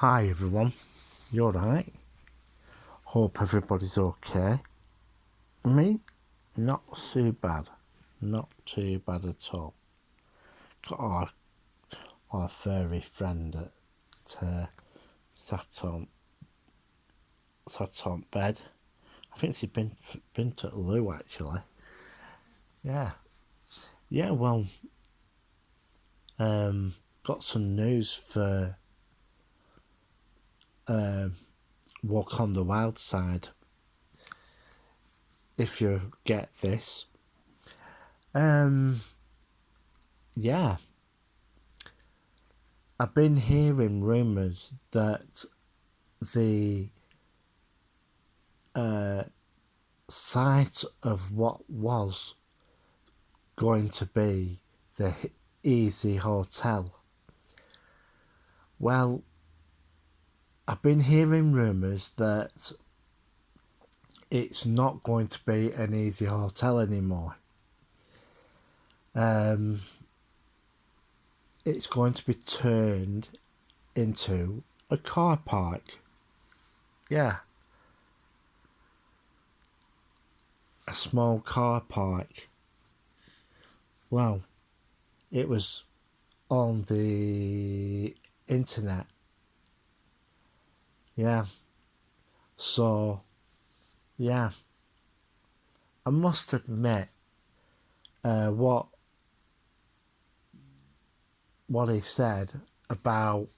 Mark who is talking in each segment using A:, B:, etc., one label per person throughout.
A: Hi everyone, you alright? Hope everybody's okay. Me? Not too bad. Not too bad at all. Got our furry friend that sat on bed. I think she's been to the loo actually. Yeah. Yeah, well, got some news for Walk on the Wild Side. If you get this. Yeah. I've been hearing rumours that the site of what was going to be the Easy Hotel. Well, I've been hearing rumours that it's not going to be an Easy Hotel anymore. It's going to be turned into a car park. Yeah. A small car park. Well, it was on the internet. Yeah. So, yeah. I must admit, what he said about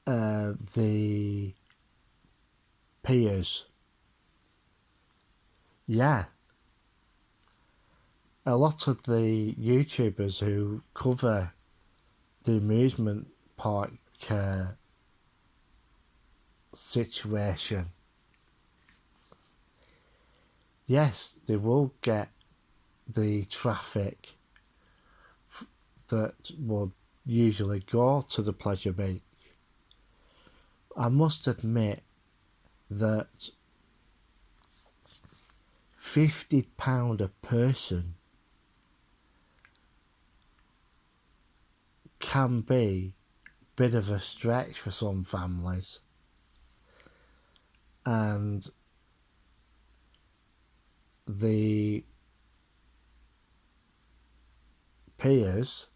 A: the piers. Yeah. A lot of the YouTubers who cover the amusement park situation, yes, they will get the traffic that would usually go to the pleasure beach. I must admit that £50 a person can be a bit of a stretch for some families. And the piers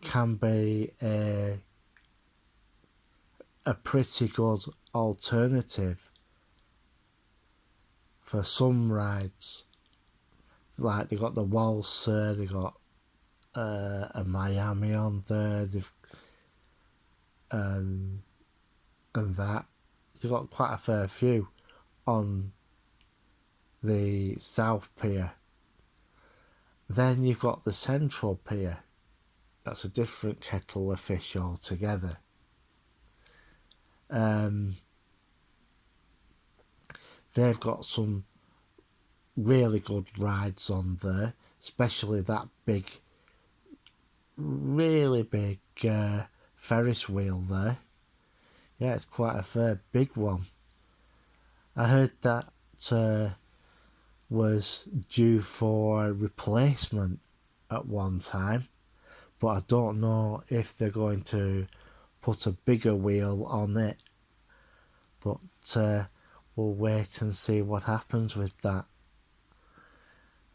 A: can be a pretty good alternative for some rides. Like they got the Waltzer, they got a Miami on there, and that. They've got quite a fair few on the South Pier. Then you've got the Central Pier. That's a different kettle of fish altogether. They've got some really good rides on there, especially that really big Ferris wheel there. Yeah, it's quite a fair big one. I heard that was due for replacement at one time, but I don't know if they're going to put a bigger wheel on it. But we'll wait and see what happens with that.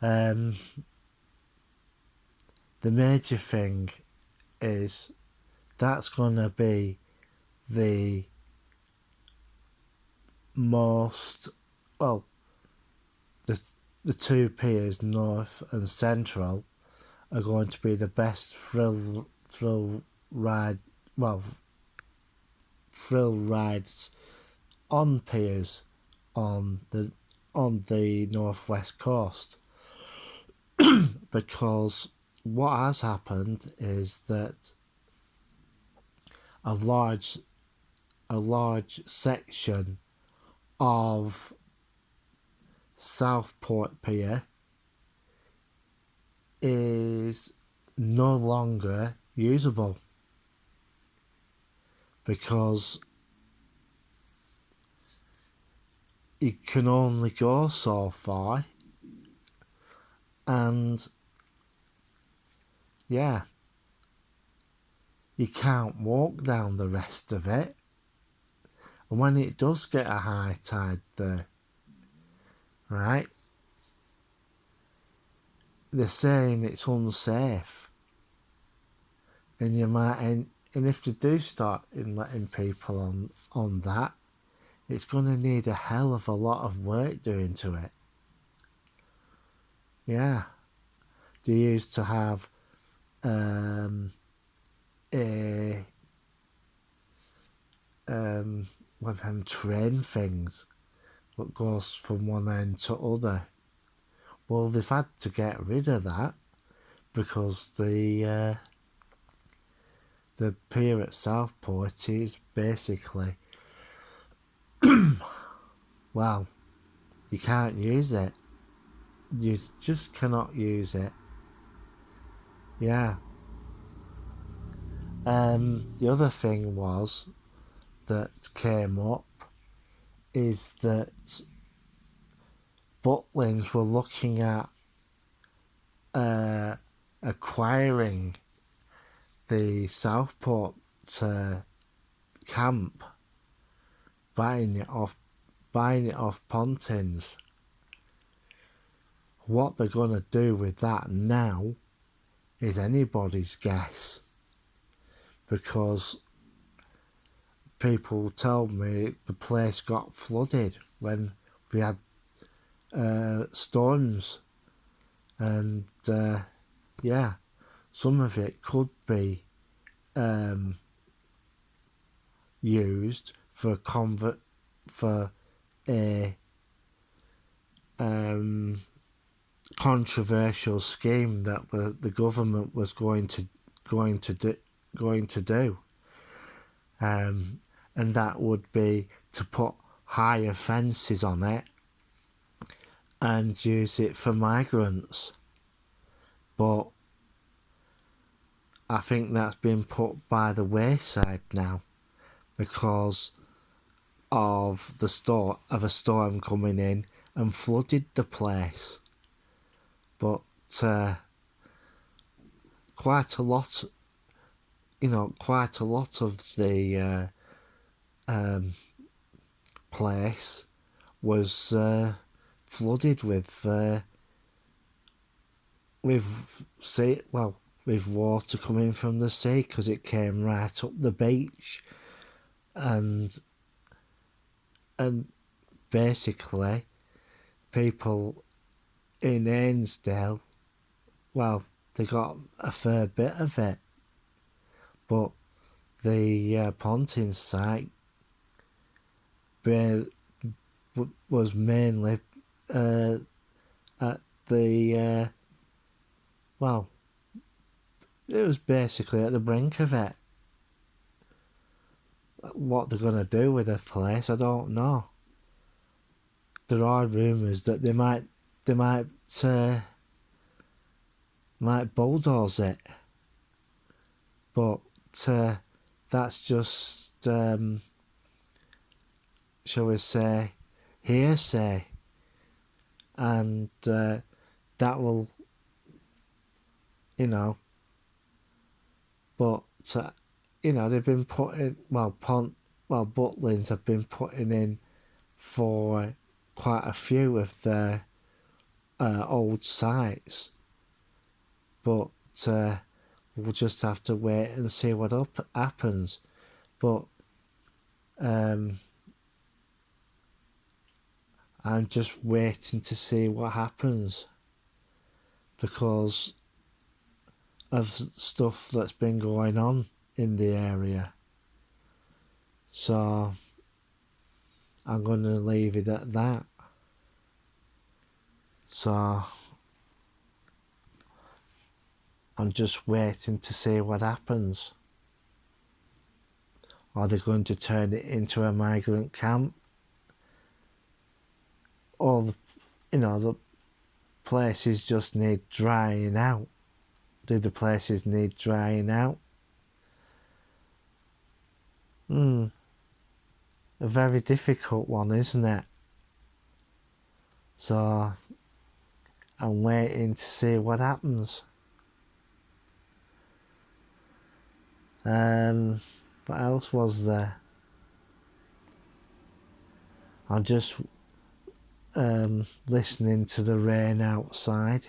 A: The major thing is that's going to be the most, well, the two piers, North and Central, are going to be the best thrill rides on piers on the northwest coast. Because what has happened is that a large section of Southport Pier is no longer usable because you can only go so far, and yeah, you can't walk down the rest of it. And when it does get a high tide there, right, they're saying it's unsafe. And you might, and if they do start in letting people on that, it's going to need a hell of a lot of work doing to it. Yeah. They used to have a one of them train things that goes from one end to other. Well, they've had to get rid of that because the pier at Southport is basically, well, you can't use it. You just cannot use it. Yeah. The other thing was that came up is that Butlins were looking at acquiring the Southport camp, buying it off Pontins. What they're going to do with that now is anybody's guess, because people told me the place got flooded when we had storms, and yeah, some of it could be used for a controversial scheme that the government was going to do, and that would be to put higher fences on it and use it for migrants. But I think that's been put by the wayside now because of a storm coming in and flooded the place. But quite a lot of the place was flooded with water coming from the sea because it came right up the beach, and basically people in Ainsdale, well, they got a fair bit of it, but the Pontins site was mainly at the it was basically at the brink of it. What they're going to do with the place, I don't know. There are rumours that they might bulldoze it, but that's just shall we say hearsay, and that will, but they've been putting Butlins have been putting in for quite a few of their old sites, but we'll just have to wait and see what happens. But I'm just waiting to see what happens because of stuff that's been going on in the area. So I'm going to leave it at that. So I'm just waiting to see what happens. Are they going to turn it into a migrant camp? Or, the places just need drying out. Do the places need drying out? A very difficult one, isn't it? So I'm waiting to see what happens. What else was there? I'm just listening to the rain outside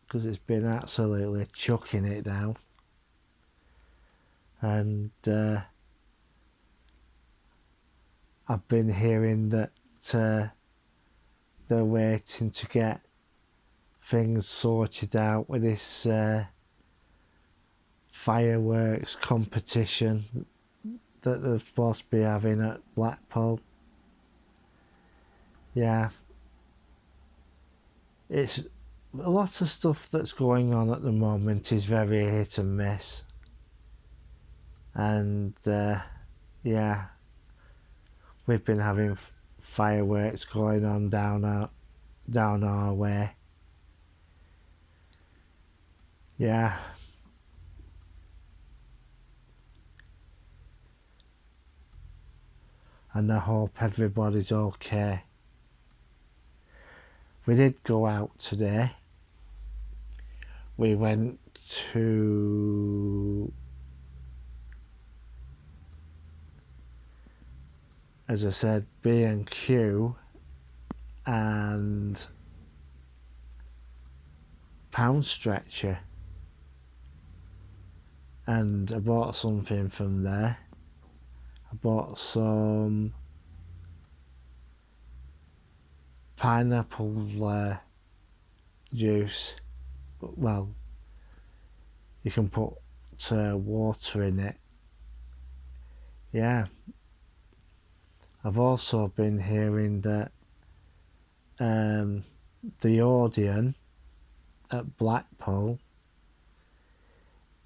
A: because it's been absolutely chucking it down. And I've been hearing that they're waiting to get things sorted out with this fireworks competition that they're supposed to be having at Blackpool. Yeah, it's a lot of stuff that's going on at the moment is very hit and miss. And yeah, we've been having fireworks going on down our way. Yeah. And I hope everybody's okay. We did go out today. We went to, as I said, B&Q and Pound Stretcher, and I bought something from there. I bought some pineapple juice. Well, you can put water in it. Yeah. I've also been hearing that the Odeon at Blackpool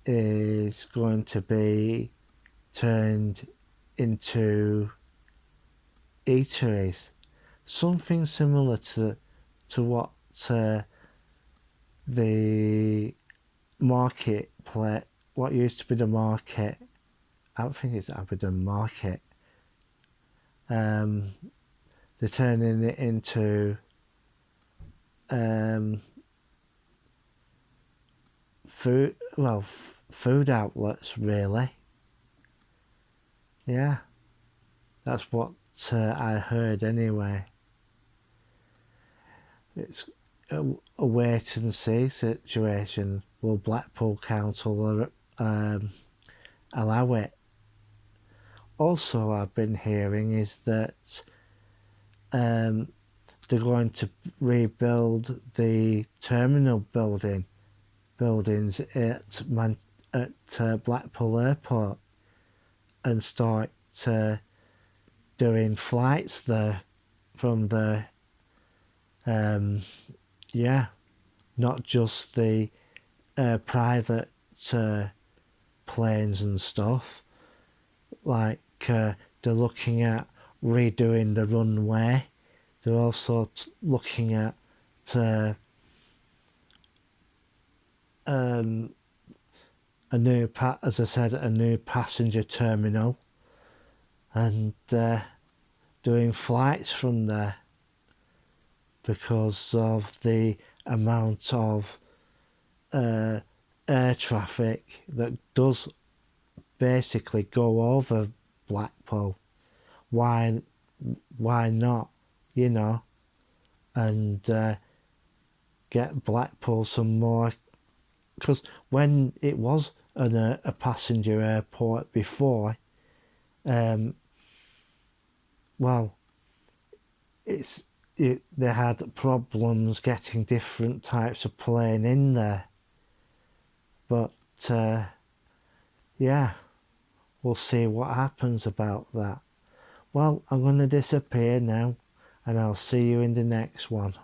A: is going to be turned into eateries, something similar to what the marketplace, what used to be the market, I don't think it's Aberdeen Market. They're turning it into food outlets, really. Yeah, that's what I heard anyway. It's a wait and see situation. Will Blackpool Council allow it? Also, I've been hearing is that they're going to rebuild the terminal buildings at Blackpool Airport and start doing flights there from the not just the private planes and stuff. Like they're looking at redoing the runway. They're also looking at a new as I said, a new passenger terminal, and doing flights from there because of the amount of air traffic that does basically go over Blackpool. Why not, you know, and get Blackpool some more, because when it was a passenger airport before, they had problems getting different types of plane in there. But yeah, we'll see what happens about that. Well, I'm going to disappear now, and I'll see you in the next one.